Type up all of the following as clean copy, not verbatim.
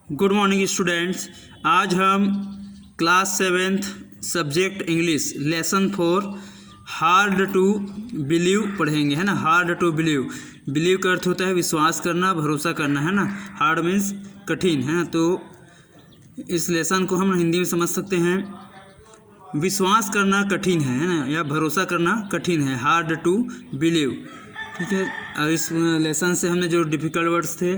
Good morning students. आज हम class 7th subject English lesson 4 hard to believe पढ़ेंगे, है ना। हार्ड टू बिलीव, बिलीव का अर्थ होता है विश्वास करना, भरोसा करना, है ना। हार्ड मीन्स कठिन, है ना। तो इस लेसन को हम हिंदी में समझ सकते हैं, विश्वास करना कठिन है ना, या भरोसा करना कठिन है। हार्ड टू बिलीव, ठीक है। और इस लेसन से हमने जो डिफ़िकल्ट वर्ड्स थे,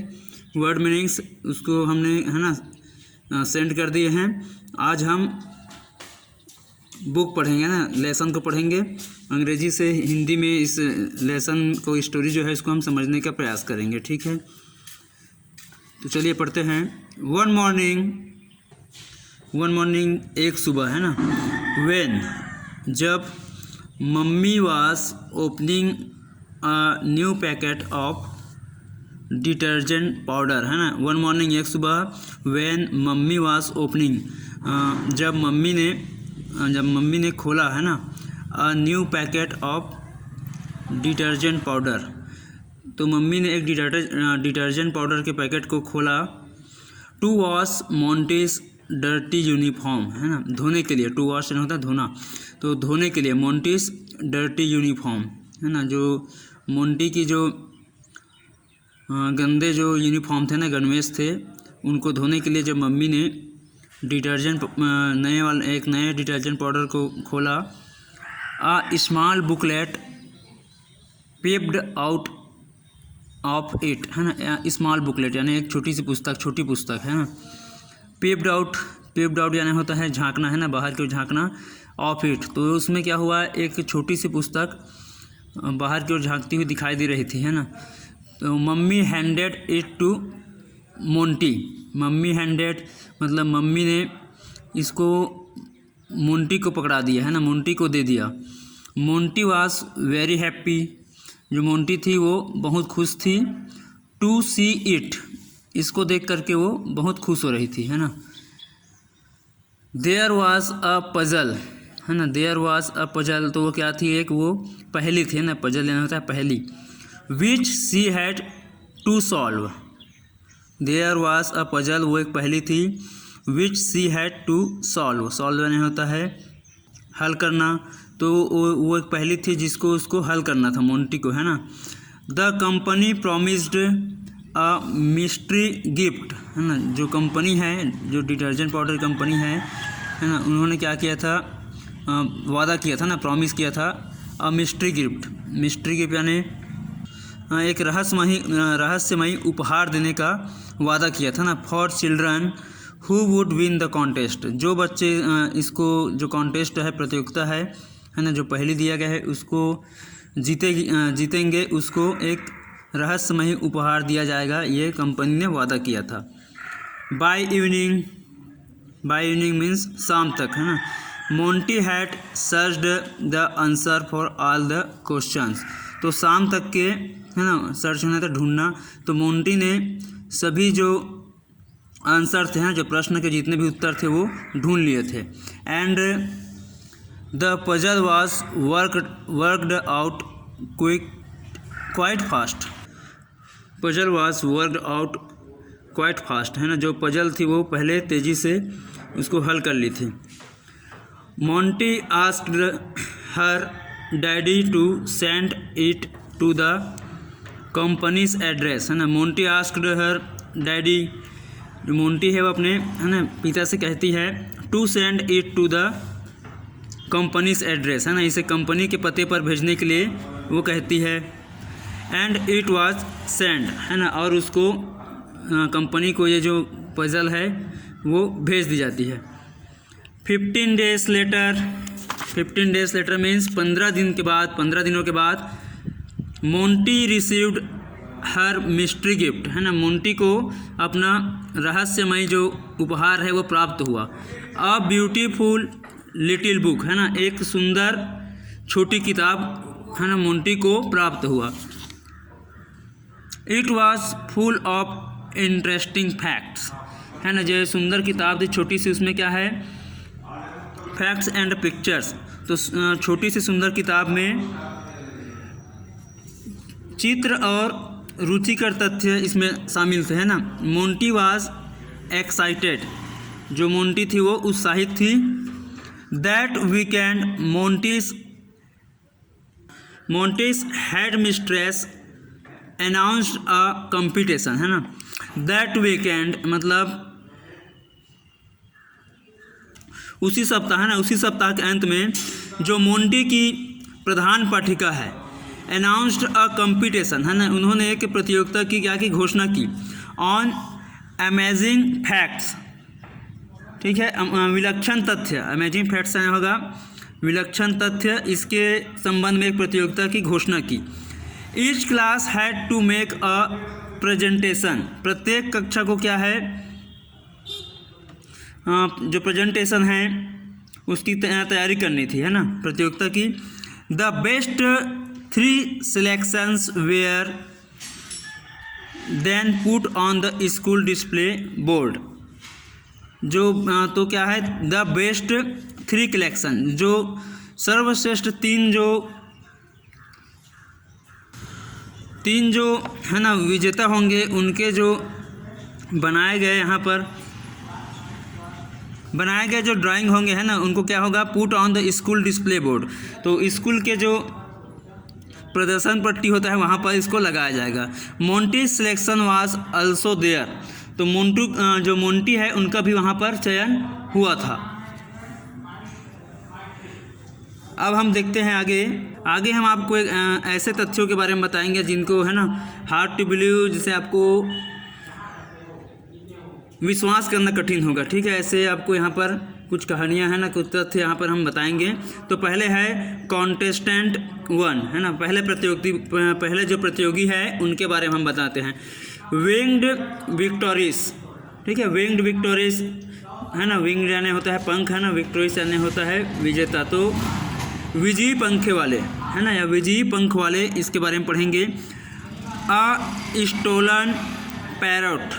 वर्ड मीनिंग्स, उसको हमने, है ना, सेंड कर दिए हैं। आज हम बुक पढ़ेंगे ना, लेसन को पढ़ेंगे अंग्रेजी से हिंदी में। इस लेसन को, स्टोरी जो है, इसको हम समझने का प्रयास करेंगे, ठीक है। तो चलिए पढ़ते हैं। वन मॉर्निंग एक सुबह, है ना। व्हेन, जब mummy was opening a new packet of detergent powder, है ना। वन मॉर्निंग एक सुबह, व्हेन मम्मी वाज ओपनिंग, जब मम्मी ने खोला, है ना, a new packet of detergent powder. तो मम्मी ने एक डिटर्जेंट पाउडर के पैकेट को खोला। टू वॉश मोंटीज डर्टी यूनिफॉर्म, है ना, धोने के लिए। टू वॉश होता है धोना, तो धोने के लिए मोंटीज डर्टी यूनिफॉर्म, है ना। जो मोंटी की जो गंदे जो यूनिफॉर्म थे ना, गणवेश थे, उनको धोने के लिए जब मम्मी ने एक नए डिटर्जेंट पाउडर को खोला। A small booklet popped out of it, है ना। स्मॉल बुकलेट यानी एक छोटी पुस्तक, है ना। पेप्ड आउट यानी होता है झांकना, है ना, बाहर की ओर झांकना। ऑफ इट, तो उसमें क्या हुआ, एक छोटी सी पुस्तक बाहर की ओर झांकती हुई दिखाई दे रही थी, है ना। तो mummy handed it to Monty. Mummy handed मतलब मम्मी ने इसको मोंटी को पकड़ा दिया, है ना, मोंटी को दे दिया। मोंटी वाज वेरी हैप्पी, जो मोंटी थी वो बहुत खुश थी। टू सी इट, इसको देख करके वो बहुत खुश हो रही थी, है ना। देयर वाज अ पजल, है ना। देयर वाज अ पजल, तो वो क्या थी, एक वो पहेली थी, है ना। पजल यानी होता है पहेली। Which she had to solve. There was a puzzle, वो एक पहेली थी। Which she had to solve यानी होता है हल करना। तो वो एक पहेली थी जिसको उसको हल करना था, मोंटी को, है ना। The company promised a mystery gift, है ना। जो कंपनी है, जो डिटर्जेंट पाउडर कंपनी है ना, उन्होंने क्या किया था, वादा किया था ना, प्रॉमिस किया था। अ मिस्ट्री गिफ्ट यानी एक रहस्यमयी उपहार देने का वादा किया था ना। For children who would win the contest, जो बच्चे इसको, जो कॉन्टेस्ट है, प्रतियोगिता है ना, जो पहले दिया गया है, उसको जीतेंगे, उसको एक रहस्यमयी उपहार दिया जाएगा, ये कंपनी ने वादा किया था। बाय इवनिंग मीन्स शाम तक, है ना। Monty had searched the answer for all the questions, तो शाम तक के, है ना, सर्च होना था ढूंढना। तो मोंटी ने सभी जो आंसर थे, हैं, जो प्रश्न के जितने भी उत्तर थे, वो ढूंढ लिए थे। And the puzzle was worked out quite fast. Puzzle was worked out quite fast, है ना। जो पजल थी वो पहले तेज़ी से उसको हल कर ली थी। Monty asked her daddy to send it to the company's address, है ना। मोंटी आस्क्ड हर डैडी, जो मोंटी है वो अपने, है ना, पिता से कहती है, to send it to the company's address, है ना, इसे कंपनी के पते पर भेजने के लिए वो कहती है। एंड इट वाज सेंड, है ना, और उसको कंपनी को ये जो पजल है वो भेज दी जाती है। 15 डेज लेटर मीन्स 15 दिनों के बाद मोंटी रिसीव्ड हर मिस्ट्री गिफ्ट, है ना। मोंटी को अपना रहस्यमय जो उपहार है वो प्राप्त हुआ। अ ब्यूटीफुल लिटिल बुक, है ना, एक सुंदर छोटी किताब, है ना, मोंटी को प्राप्त हुआ। It was full of interesting facts, है ना। जो सुंदर किताब थी छोटी सी, उसमें क्या है, फैक्ट्स एंड पिक्चर्स। तो छोटी सी सुंदर किताब में चित्र और रुचिकर तथ्य इसमें शामिल थे, है ना। मोंटी वाज एक्साइटेड, जो मोंटी थी वो उत्साहित थी। That weekend Monty's headmistress announced a competition, है ना। दैट वीकेंड मतलब उसी सप्ताह, है ना, उसी सप्ताह के अंत में जो मोंटी की प्रधान पाठिका है, अनाउंस्ड अ कंपटीशन, है ना, उन्होंने एक प्रतियोगिता की क्या की घोषणा की। ऑन अमेजिंग फैक्ट्स, ठीक है, विलक्षण तथ्य, अमेजिंग फैक्ट्स यानी होगा विलक्षण तथ्य, इसके संबंध में एक प्रतियोगिता की घोषणा की। Each class had to make a presentation, प्रत्येक कक्षा को क्या है, जो प्रेजेंटेशन है उसकी तैयारी करनी थी, है ना, प्रतियोगिता की। The best 3 selections were then put on the school display board, जो तो क्या है, द बेस्ट 3 कलेक्शन, जो सर्वश्रेष्ठ तीन जो है ना विजेता होंगे, उनके जो बनाए गए यहाँ पर बनाए गए जो ड्राइंग होंगे, है ना, उनको क्या होगा, put on the school display board, तो स्कूल के जो प्रदर्शन पट्टी होता है वहाँ पर इसको लगाया जाएगा। Monty selection was also there, तो जो मोंटी है उनका भी वहाँ पर चयन हुआ था। अब हम देखते हैं आगे हम आपको ऐसे तथ्यों के बारे में बताएंगे जिनको, है ना, हार्ड टू बिलीव, जिसे आपको विश्वास करना कठिन होगा, ठीक है। ऐसे आपको यहाँ पर कुछ कहानियाँ हैं ना, कुछ तथ्य यहाँ पर हम बताएंगे। तो पहले है कॉन्टेस्टेंट 1, है ना, पहले जो प्रतियोगी है उनके बारे में हम बताते हैं। विंग्ड विक्टोरियस, ठीक है, विंग्ड विक्टोरियस, है ना, विंग्ड यानी होता है पंख, है ना, विक्टोरियस यानी होता है विजेता, तो विजयी पंखे वाले, है ना, या विजयी पंख वाले, इसके बारे में पढ़ेंगे। अ स्टोलन पैरोट,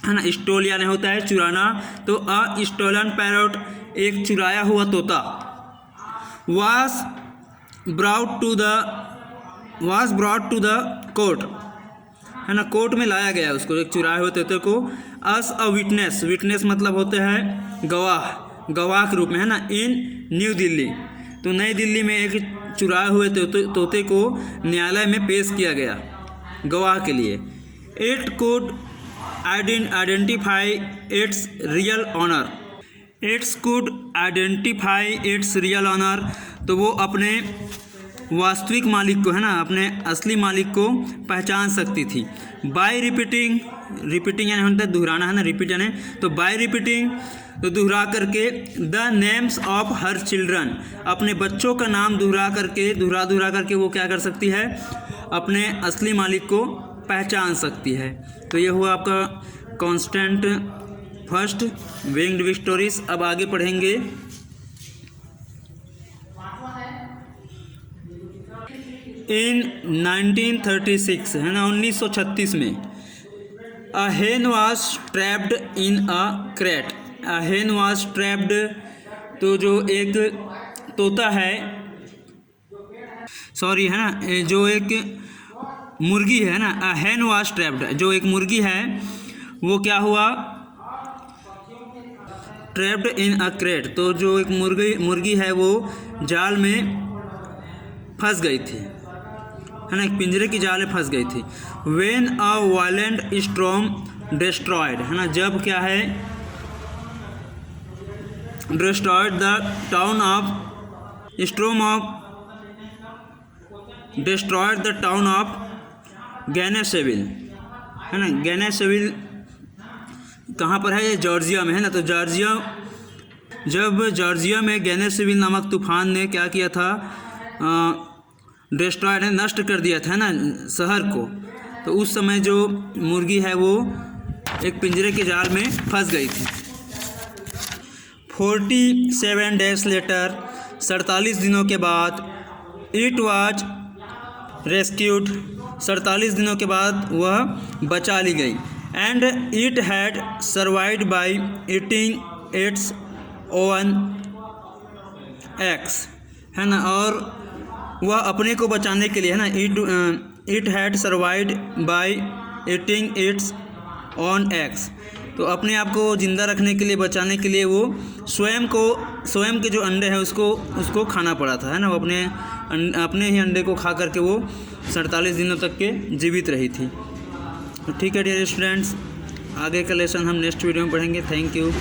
है ना, स्टोल यानी होता है चुराना, तो अ स्टोलन पैरोट, एक चुराया हुआ तोता। Was brought to the court, है ना, कोर्ट में लाया गया उसको, एक चुराए हुए तोते को। अस अ विटनेस मतलब होते हैं गवाह के रूप में, है ना, इन न्यू दिल्ली, तो नई दिल्ली में एक चुराए हुए तोते को न्यायालय में पेश किया गया गवाह के लिए। It could identify its real owner, तो वो अपने वास्तविक मालिक को, है ना, अपने असली मालिक को पहचान सकती थी। बाय रिपीटिंग यानी होता है दोहराना, है ना, रिपीट यानी, तो बाय रिपीटिंग तो दोहरा करके, the names of her children, अपने बच्चों का नाम दोहरा करके वो क्या कर सकती है, अपने असली मालिक को पहचान सकती है। तो ये हुआ आपका कॉन्स्टेंट फर्स्ट, विंग्ड विक्टोरियस। अब आगे पढ़ेंगे इन 1936, है ना, 1936 में a hen was trapped in a crate. A hen was trapped, तो जो एक तोता है, सॉरी, है ना, जो एक मुर्गी है ना, अ हेन वाज ट्रैप्ड, जो एक मुर्गी है वो क्या हुआ, ट्रैप्ड इन अ क्रेट, तो जो एक मुर्गी है वो जाल में फंस गई थी, है ना, एक पिंजरे की जाल में फंस गई थी। When a violent storm destroyed, है ना, जब क्या है, डिस्ट्रॉयड द टाउन ऑफ गैनेशविल, है ना, गैनेशविल कहाँ पर है, ये जॉर्जिया में, है ना, तो जॉर्जिया में गैनेशविल नामक तूफान ने क्या किया था, डिस्ट्रॉयड है, नष्ट कर दिया था, है ना, शहर को। तो उस समय जो मुर्गी है वो एक पिंजरे के जाल में फंस गई थी। 47 days लेटर, 47 दिनों के बाद, इट वाज रेस्क्यूड, 47 दिनों के बाद वह बचा ली गई। And it had survived by eating it's oven eggs, है ना, और वह अपने को बचाने के लिए, है ना, it had survived by eating it's on eggs. तो अपने आप को ज़िंदा रखने के लिए, बचाने के लिए वो स्वयं के जो अंडे हैं उसको खाना पड़ा था, है ना। वो अपने ही अंडे को खा करके वो 47 दिनों तक के जीवित रही थी। तो ठीक है डियर स्टूडेंट्स, आगे का लेसन हम नेक्स्ट वीडियो में पढ़ेंगे। Thank you.